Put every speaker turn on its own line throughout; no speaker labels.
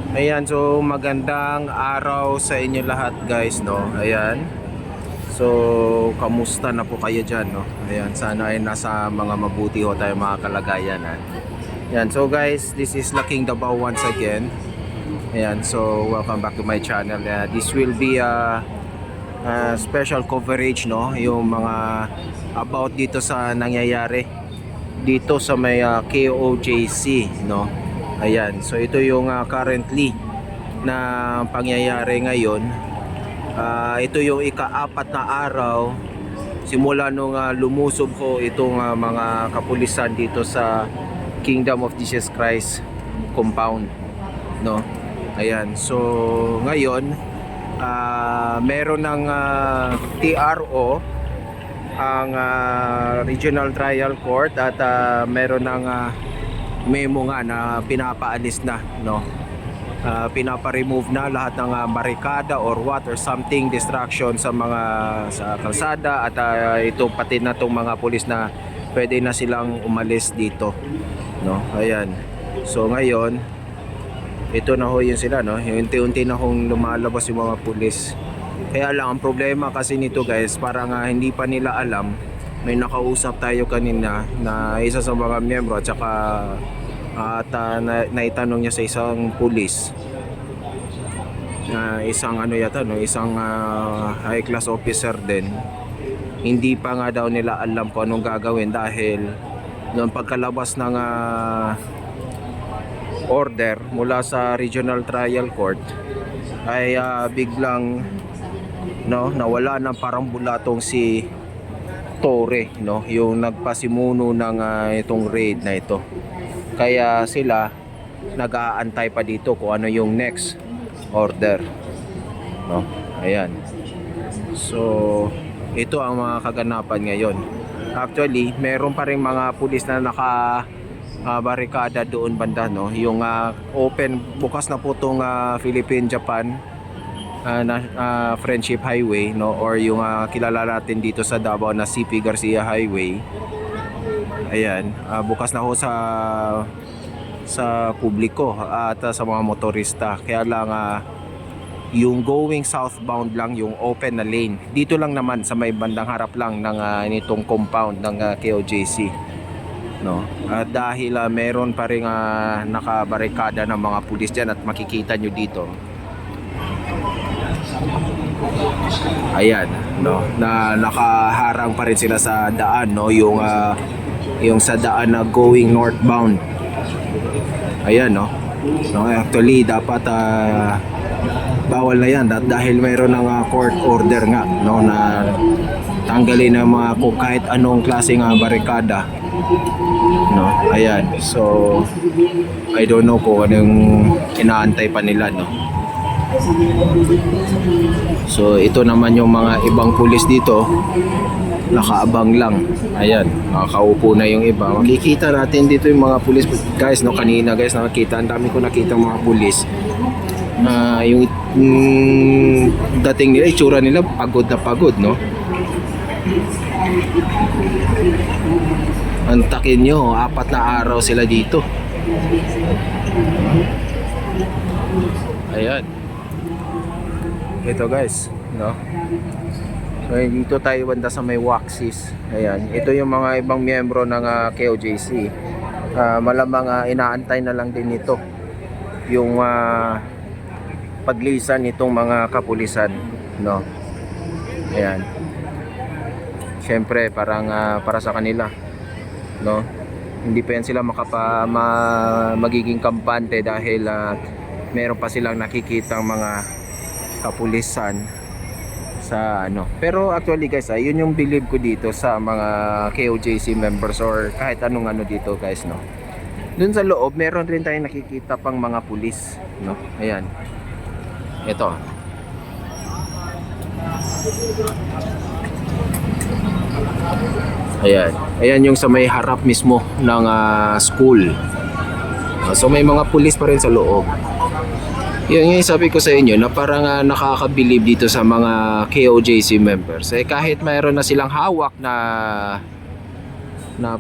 Ayan, so magandang araw sa inyo lahat guys, no? Ayan. So, kamusta na po kayo dyan, no? Ayan, sana ay nasa mga mabuti ho tayo mga kalagayan, ha? Ayan, so guys, this is Laking Davao once again. Ayan, so welcome back to my channel. This will be a special coverage, no? Yung mga about dito sa nangyayari dito sa may KOJC, no? Ayan, so ito yung currently na pangyayari ngayon. Ito yung ika-apat na araw simula nung lumusob ko itong mga kapulisan dito sa Kingdom of Jesus Christ compound, no? Ayan, so ngayon meron ng TRO ang Regional Trial Court at meron ng memo nga na pinapaalis na, no? Pinapa-remove na lahat ng barikada or what or something distraction sa mga sa kalsada at ito pati na tong mga pulis na pwede na silang umalis dito, no? Ayan, so ngayon ito na ho yun sila, no? Yung unti-unti na hong lumalabas yung mga pulis. Kaya lang ang problema kasi nito guys, parang hindi pa nila alam. May nakausap tayo kanina na isa sa mga miyembro at saka naitanong niya sa isang pulis na isang ano yata, no, isang high class officer din. Hindi pa nga daw nila alam kung anong gagawin dahil noong pagkalabas ng order mula sa Regional Trial Court ay biglang, no, nawala ng parang bulatong si Torre, no, yung nagpasimuno ng itong raid na ito. Kaya sila nag-aantay pa dito kung ano yung next order, no? Ayan. So ito ang mga kaganapan ngayon. Actually, meron pa ring mga pulis na naka barikada doon banda, no? Yung open, bukas na po tong Philippine-Japan Friendship Highway, no, or yung kilala natin dito sa Davao na CP Garcia Highway. Ayan, bukas na ho sa publiko at sa mga motorista. Kaya lang yung going southbound lang yung open na lane. Dito lang naman sa may bandang harap lang ng nitong compound ng KOJC, no. At dahil meron pa ring nakabarikada ng mga pulis diyan at makikita nyo dito. Ayan, no, na nakaharang pa rin sila sa daan, no, yung sa daan na going northbound. Ayan, no. No, actually dapat bawal na yan dahil mayroon ng court order nga, no, na tanggalin ang mga kung kahit anong klaseng barikada, no. Ayan, so I don't know kung anong inaantay pa nila, no. So ito naman yung mga ibang pulis dito, nakaabang lang. Ayan, nakakaupo na yung iba. Makikita natin dito yung mga pulis guys, no. Kanina guys, nakakita, ang dami ko nakita mga pulis. Yung dating nila, itsura nila pagod na pagod, no. Antakin nyo, 4 na araw sila dito. Ayan, ito guys, no. So dito tayo banda sa may Waxis. Ayan, ito yung mga ibang miyembro ng KOJC. Malamang inaantay na lang din ito yung paglisan nitong mga kapulisan, no. Ayan, syempre parang para sa kanila, no, hindi pa yan sila magiging kampante dahil meron pa silang nakikitang mga kapulisan sa ano. Pero actually guys, yun yung believe ko dito sa mga KOJC members or kahit anong ano dito guys, no. Dun sa loob meron rin tayong nakikita pang mga pulis, no. Ayan, ito. Ayan, ayan yung sa may harap mismo ng school. So may mga pulis pa rin sa loob. Yun yung sabi ko sa inyo na parang nakakabilib dito sa mga KOJC members. Kahit mayroon na silang hawak na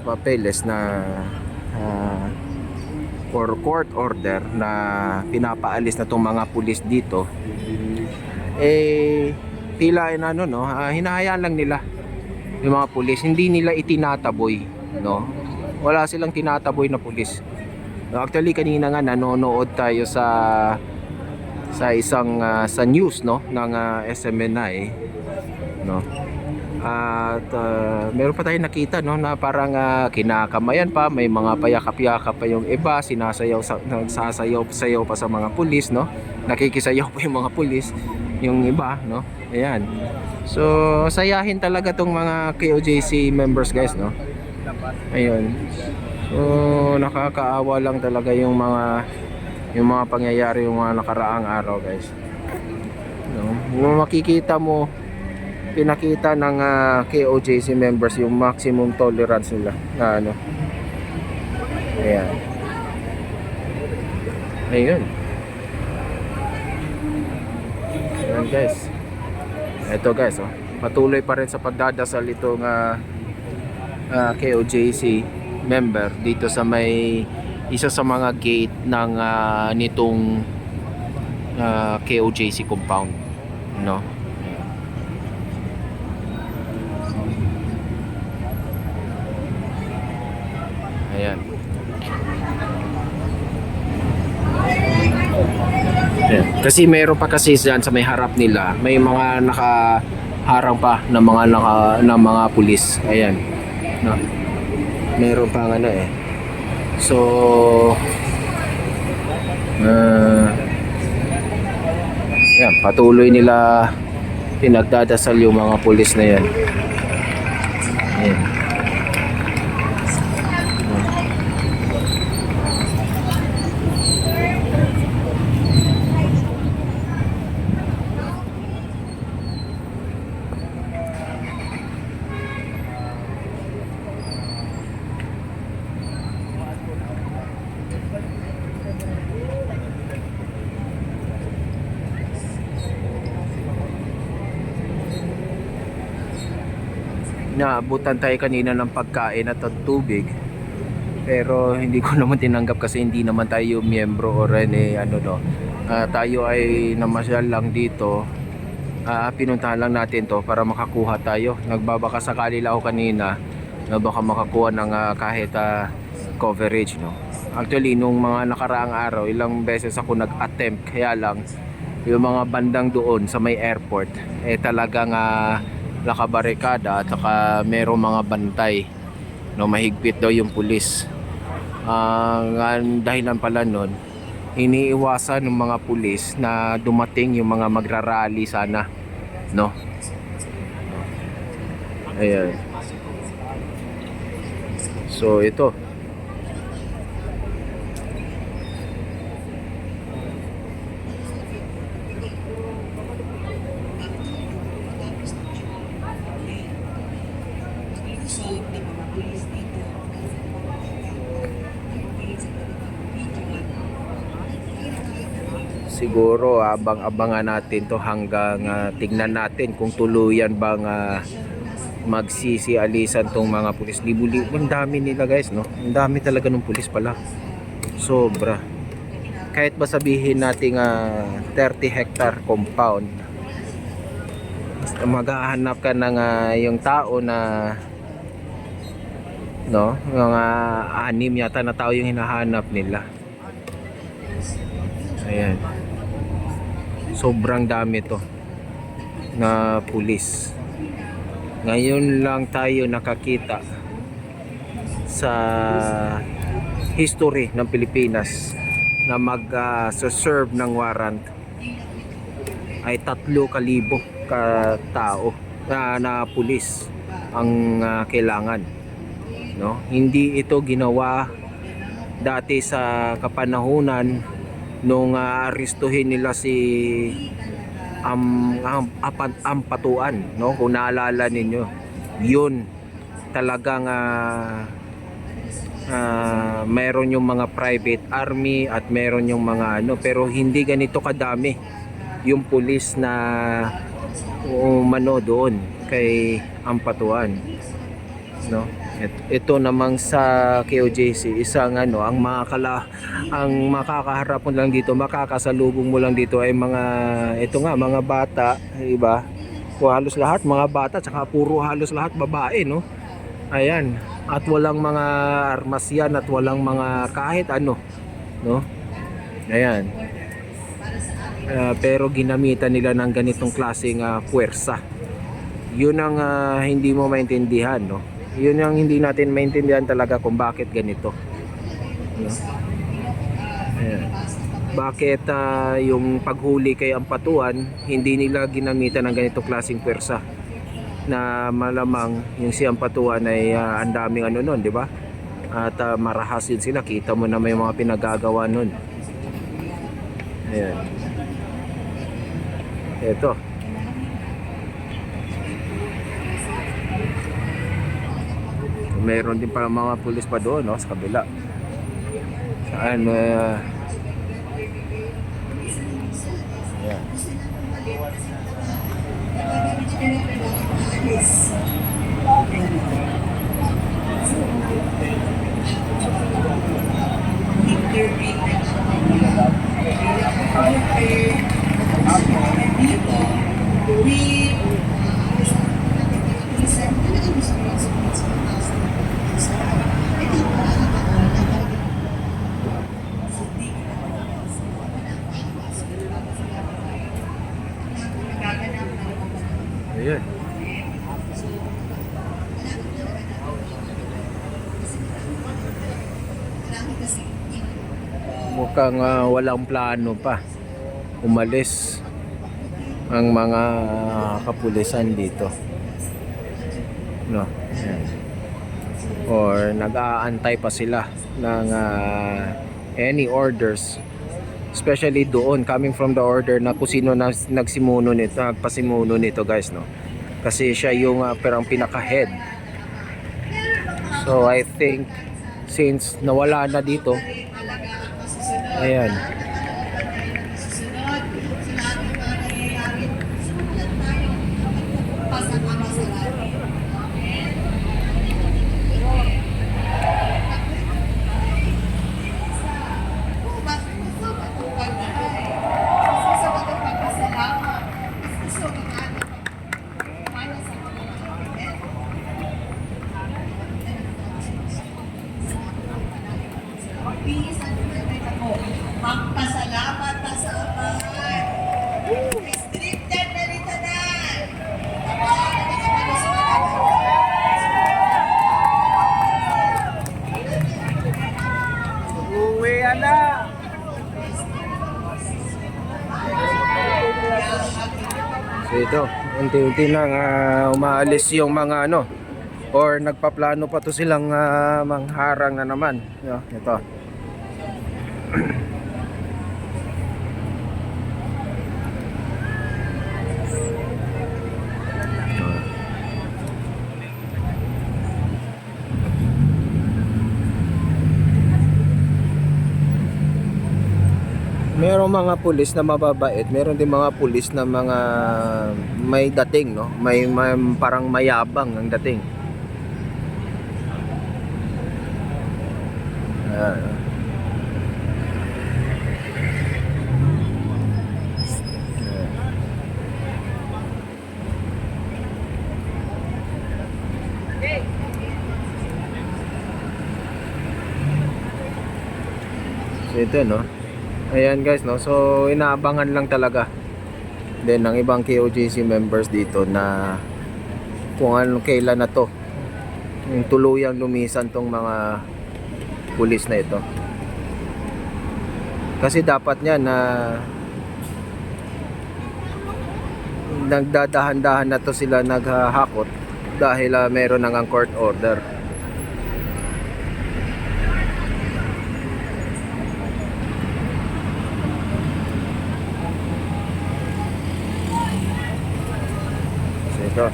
papeles na or court order na pinapaalis na tong mga pulis dito, eh tila ano no, hinahayaan lang nila yung mga pulis, hindi nila itinataboy, no? Wala silang tinataboy na pulis. No, actually kanina nga nanonood tayo sa isang sa news, no, ng SMNI, no? At meron pa tayong nakita, no, na parang kinakamayan pa, may mga payakap-yakap pa yung iba, nagsasayaw pa sa mga pulis, no? Nakikisayaw pa yung mga pulis, yung iba, no? Ayan. So, sayahin talaga tong mga KOJC members, guys, no? Ayun. So, nakakaawa lang talaga yung mga pangyayari yung mga nakaraang araw, guys. No? Kung makikita mo, pinakita ng KOJC members yung maximum tolerance nila na ano. Ayan. Ayun. Ayan, guys. Ito, guys, oh. Patuloy pa rin sa pagdadasal itong KOJC member dito sa may isa sa mga gate ng nitong KOJC compound, no? Ayan. Ayan. Kasi meron pa kasi dyan sa may harap nila, may mga nakaharang pa ng mga pulis. Ayan. No. Meron pa ano eh. So yan, patuloy nila pinagdadasal yung mga pulis na yan. Ayan. Naabutan tayo kanina ng pagkain at tubig, pero hindi ko naman tinanggap kasi hindi naman tayo miyembro or tayo ay namasyal lang dito. Pinuntahan lang natin to para makakuha tayo. Nagbabaka sakali lang ako kanina na baka makakuha ng kahit coverage, no. Actually nung mga nakaraang araw ilang beses ako nag-attempt, kaya lang yung mga bandang doon sa may airport talagang nakabarikada at saka merong mga bantay, no, mahigpit daw yung pulis. Ang dahilan pala nun, iniiwasan ng mga pulis na dumating yung mga magrarally sana, no. Ayan. So ito, siguro abang-abangan natin to hanggang tignan natin kung tuluyan bang magsisialisan tong mga pulis. Libo-libo, ang dami nila, guys, no. Ang dami talaga ng pulis pala, sobra. Kahit ba sabihin nating 30 hectare compound, maghahanap ka ng yung tao na, no, mga 6 yata na tao yung hinahanap nila. Ayan, sobrang dami to na pulis. Ngayon lang tayo nakakita sa history ng Pilipinas na mag-serve ng warrant ay 3,000 katao na pulis ang kailangan, no. Hindi ito ginawa dati sa kapanahunan nung aristuhin nila si Ampatuan, no, kung naalala ninyo. Yun talagang meron yung mga private army at meron yung mga pero hindi ganito kadami yung pulis na umano doon kay Ampatuan. no. Ito namang sa KOJC, isang ano, ang makakaharap mo lang dito, makakasalubong mo lang dito ay mga, ito nga, mga bata, iba. Halos lahat mga bata, tsaka puro halos lahat babae, no. Ayan, at walang mga armas yan, at walang mga kahit ano, no. Ayan. Pero ginamitan nila ng ganitong klaseng puwersa. Yun ang hindi mo maintindihan, no. Yun ang hindi natin maintindihan talaga kung bakit ganito, no? Ayan. Bakit yung paghuli kay Ampatuan hindi nila ginamitan ng ganitong klaseng puwersa, na malamang yung si Ampatuan ay ang daming ano nun, di ba? At marahas yun sila, kita mo na may mga pinagagawa nun. Ayan. Ito. Meron din pala mga pulis pa doon, no, sa kabila. Saan? Ayan. Ayan. Mukhang walang plano pa umalis ang mga kapulisan dito, no. Ayan. Or nag-aantay pa sila ng any orders, especially doon coming from the order na kung sino nagsimuno nito, nagpasimuno nito, guys, no. Kasi siya yung perang pinaka-head. So I think since nawala na dito, ayan,
magpasalamat pa sa Aman. Restricted na rin tanan.
Uwi na.
so ito, unti-unti nang umaalis yung mga ano, or nagpaplano pa to silang mangharang na naman, no? Ito. Merong mga pulis na mababait, meron din mga pulis na mga may dating, no? May parang mayabang ang dating. Ayan. So ito, no. Ayan, guys, no. So inaabangan lang talaga din ng ibang KOJC members dito na kung ano, kailan na to yung tuluyang lumisan tong mga pulis na ito. Kasi dapat niya na nagdadahan-dahan na to sila naghahakot dahil meron nang court order. So ito.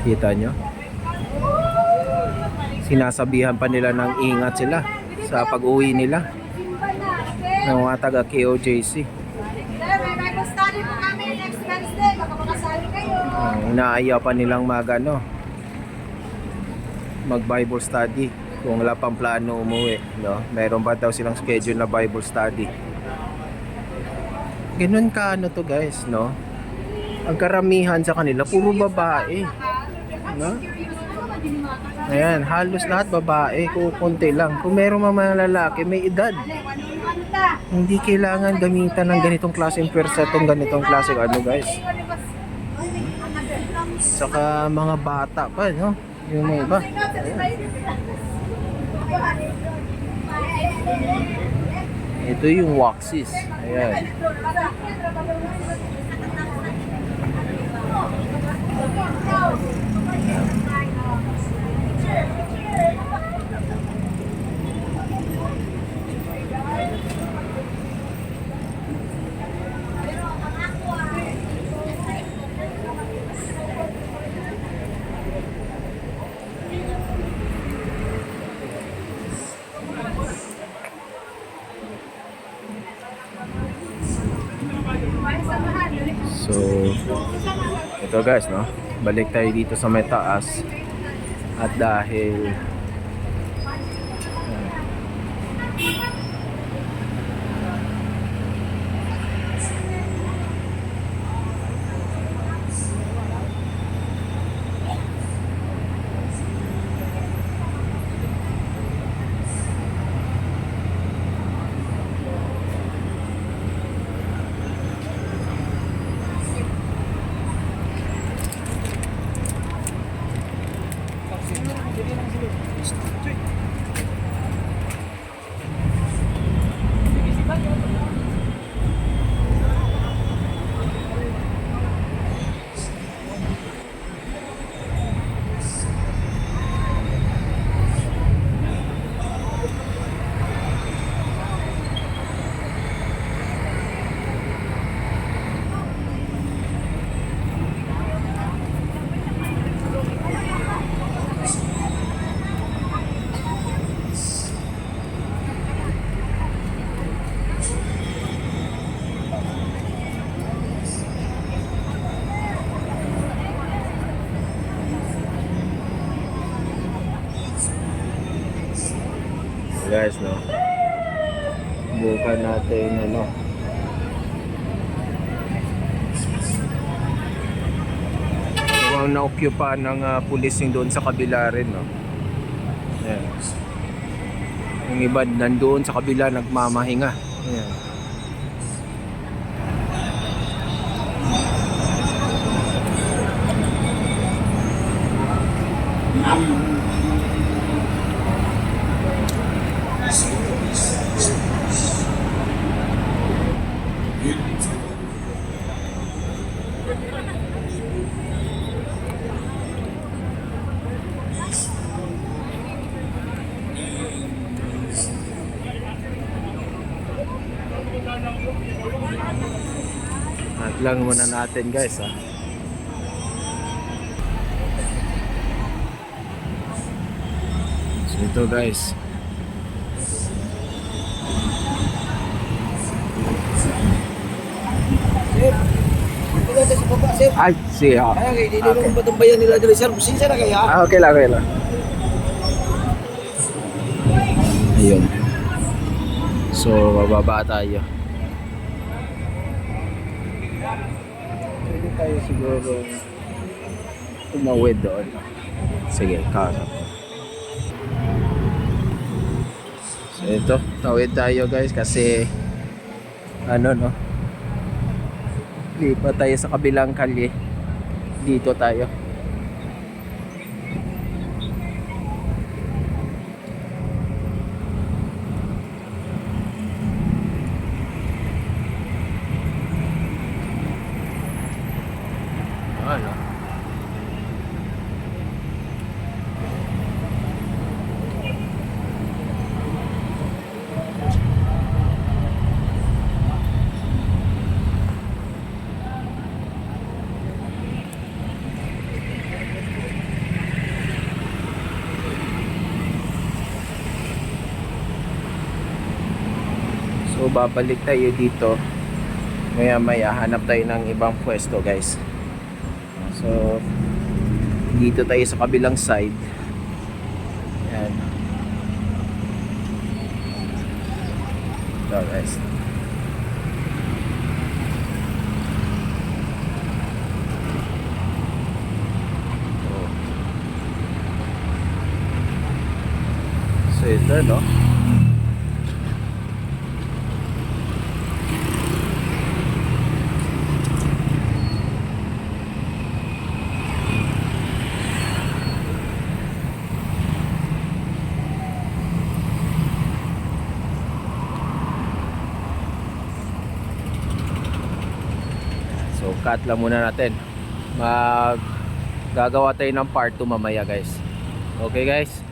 Kita nyo? Sinasabihan pa nila ng ingat sila sa pag-uwi nila ng mga taga KOJC.
May Bible study po kami next Wednesday. Baka makasali kayo.
Inaaya pa nilang mag Bible study kung wala pang plano umuwi, no? Meron ba daw silang schedule na Bible study. Ganun ka ano to guys, no? Ang karamihan sa kanila puro babae, no? Ayan, halos lahat babae, kukunti lang. Kung meron mga lalaki, may edad. Hindi kailangan gamitan ng ganitong klaseng pwersa itong ganitong klaseng ano guys. Saka mga bata pa, no? Yung mga iba. Ito yung waxis. Ayan. So, ito guys, no? Balik tayo dito sa may taas. At dahil guys, no? Bukan natin ano. Mukhang na-occupy ng pulis yung doon sa kabila rin, no? Ayan. Yung iba nandoon sa kabila nagmamahinga. Ayan. At lang muna natin guys, ha. So ito guys. Ay, siya.
Kaya kayo, hindi nung patumbayan nila dito, sir. Sinsya na kaya?
Okay lang, okay lang. Ayun. So, bababa tayo. Pwede tayo siguro tumawid doon. Sige, kasa. So, ito. Tawid tayo guys kasi ano, no? Lipat tayo sa kabilang kalye. Dito tayo. Ano? So babalik tayo dito. Maya maya hanap tayo ng ibang pwesto guys. So dito tayo sa kabilang side. Yan. So guys. So ito no. So cut lang muna natin. Gagawa tayo ng part 2 mamaya guys. Okay guys?